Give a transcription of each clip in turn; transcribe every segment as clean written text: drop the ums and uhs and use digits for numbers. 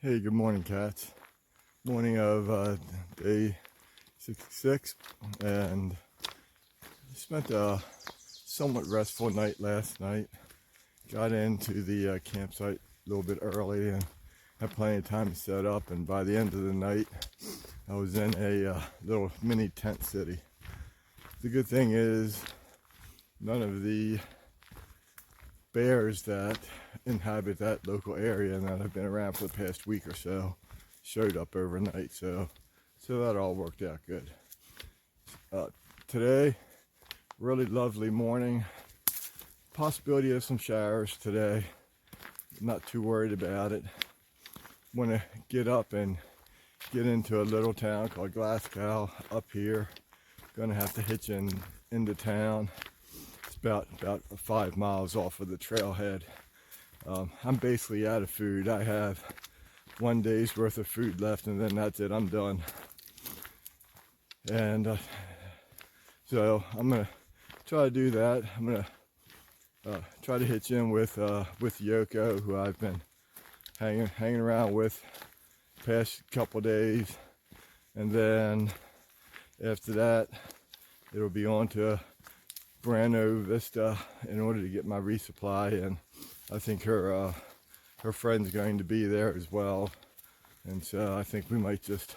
Hey, good morning, Cats. Morning of day 66, and spent a somewhat restful night last night. Got into the campsite a little bit early and had plenty of time to set up, and by the end of the night, I was in a little mini tent city. The good thing is none of the bears that inhabit that local area and that have been around for the past week or so showed up overnight, so that all worked out good. Today, really lovely morning. Possibility of some showers today. Not too worried about it. Want to get up and get into a little town called Glasgow up here. Gonna have to hitch into town. It's about 5 miles off of the trailhead. I'm basically out of food. I have 1 day's worth of food left, and then that's it. I'm done. And so I'm gonna try to do that. I'm gonna try to hitch in with Yoko, who I've been hanging around with the past couple days, and then after that, it'll be on to Brano Vista in order to get my resupply, and I think her friend's going to be there as well, and so I think we might just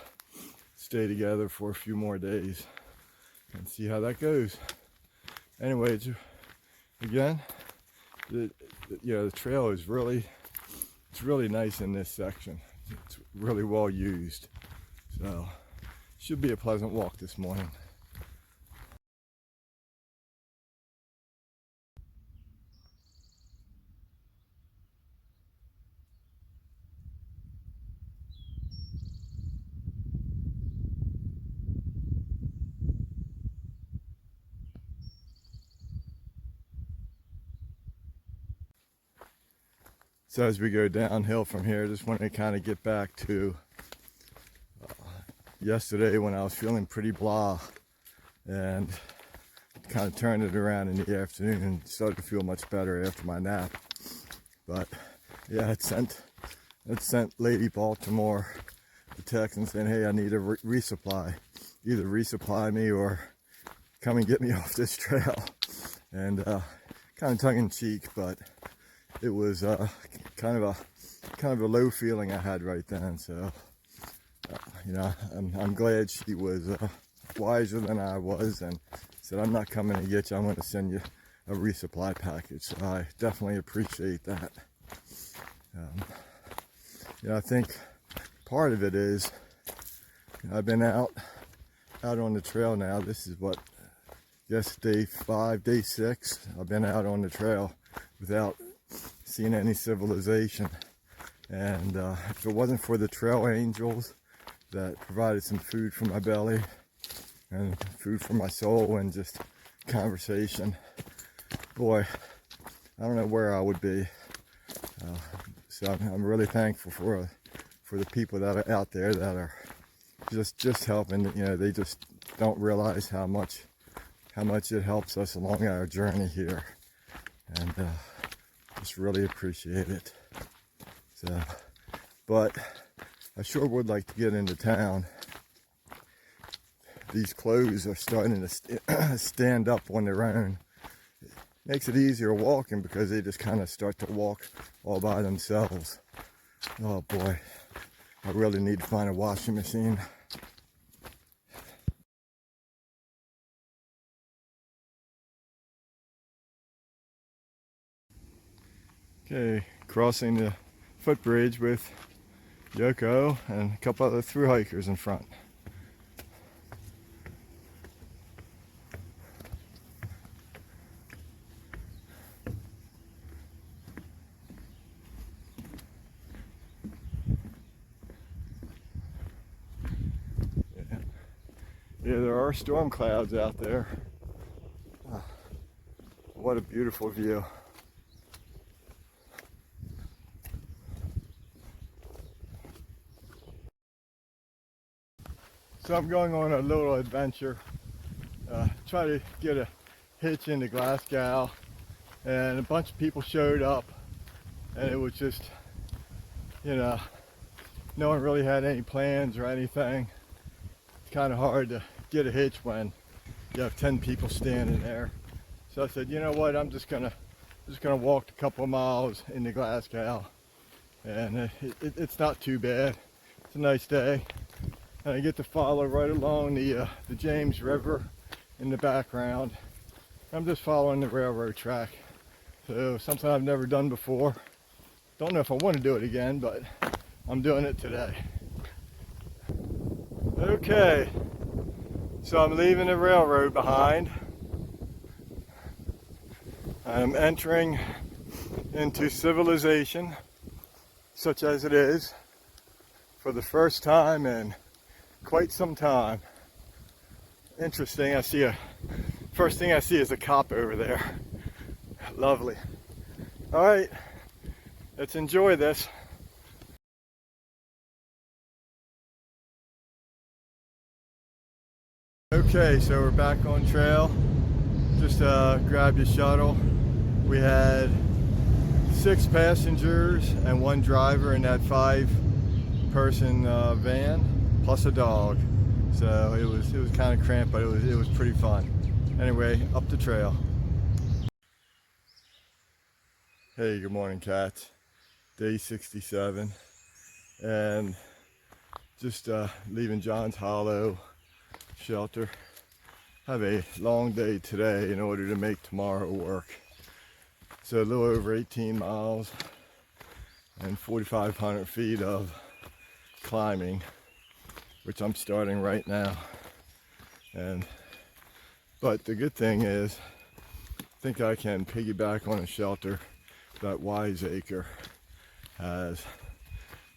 stay together for a few more days and see how that goes. Anyway, again, the trail is really nice in this section. It's really well used, so should be a pleasant walk this morning. So as we go downhill from here, just want to kind of get back to yesterday when I was feeling pretty blah, and kind of turned it around in the afternoon and started to feel much better after my nap. But yeah, it sent Lady Baltimore a text and saying, hey, I need a resupply. Either resupply me or come and get me off this trail. And kind of tongue in cheek, but it was kind of a low feeling I had right then. So I'm glad she was wiser than I was and said, I'm not coming to get you, I'm going to send you a resupply package. So I definitely appreciate that. I think part of it is I've been out on the trail now. This is what, I guess day 5, day 6. I've been out on the trail without seeing any civilization. And if it wasn't for the trail angels that provided some food for my belly and food for my soul and just conversation, boy, I don't know where I would be. So I'm really thankful for the people that are out there that are just helping. They just don't realize how much it helps us along our journey here, and just really appreciate it. So, but I sure would like to get into town. These clothes are starting to stand up on their own. It makes it easier walking because they just kind of start to walk all by themselves. Oh boy, I really need to find a washing machine. Okay, crossing the footbridge with Yoko and a couple other thru-hikers in front. Yeah, there are storm clouds out there. Oh, what a beautiful view. So I'm going on a little adventure. Try to get a hitch into Glasgow, and a bunch of people showed up, and it was just, no one really had any plans or anything. It's kind of hard to get a hitch when you have 10 people standing there. So I said, you know what, I'm just gonna walk a couple of miles into Glasgow, and it's not too bad. It's a nice day, and I get to follow right along the James River in the background. I'm just following the railroad track. So something I've never done before. Don't know if I want to do it again, but I'm doing it today. Okay, so I'm leaving the railroad behind. I'm entering into civilization, such as it is, for the first time in quite some time. Interesting, first thing I see is a cop over there. Lovely. All right, let's enjoy this. Okay, so we're back on trail. Just grabbed a shuttle. We had 6 passengers and 1 driver in that 5-person van, plus a dog. So it was kind of cramped, but it was pretty fun. Anyway, up the trail. Hey, good morning, Cats. Day 67, and just leaving John's Hollow shelter. Have a long day today in order to make tomorrow work. So a little over 18 miles and 4,500 feet of climbing, which I'm starting right now. But the good thing is, I think I can piggyback on a shelter that Wiseacre has,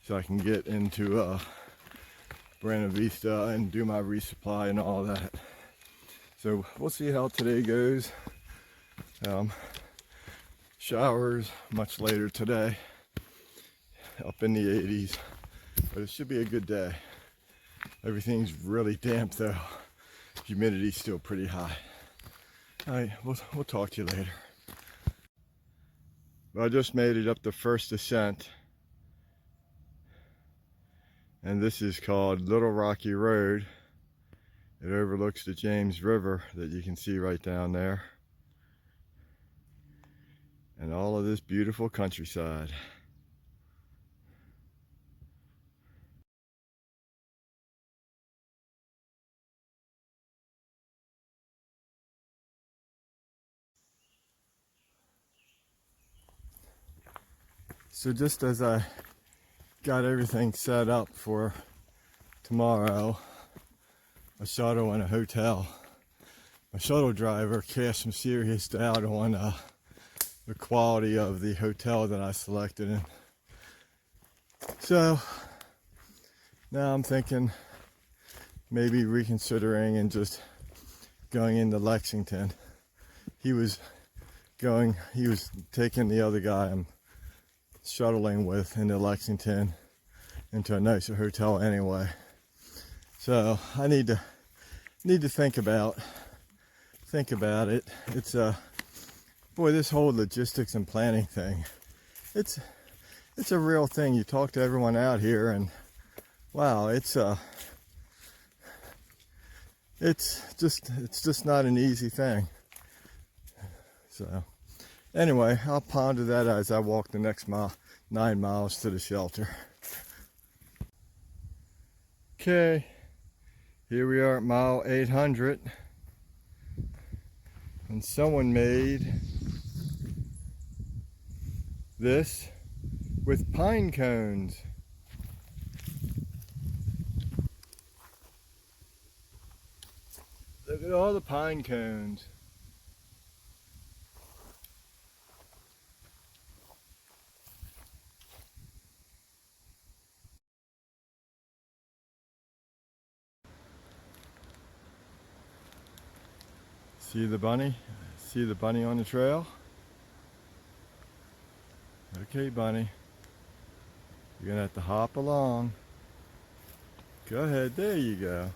so I can get into Buena Vista and do my resupply and all that. So we'll see how today goes. Showers much later today, up in the 80s, but it should be a good day. Everything's really damp though. Humidity's still pretty high. All right, we'll talk to you later. Well, I just made it up the first ascent, and this is called Little Rocky Road. It overlooks the James River that you can see right down there, and all of this beautiful countryside. So just as I got everything set up for tomorrow, a shuttle and a hotel, my shuttle driver cast some serious doubt on the quality of the hotel that I selected. And so now I'm thinking maybe reconsidering and just going into Lexington. He was taking the other guy I'm shuttling with into Lexington, into a nicer hotel anyway. So I need to think about it. It's boy, this whole logistics and planning thing, it's a real thing. You talk to everyone out here, and wow, it's just not an easy thing. So anyway, I'll ponder that as I walk the next 9 miles to the shelter. Okay, here we are at mile 800, and someone made this with pine cones. Look at all the pine cones. See the bunny? See the bunny on the trail? Okay, bunny. You're gonna have to hop along. Go ahead, there you go.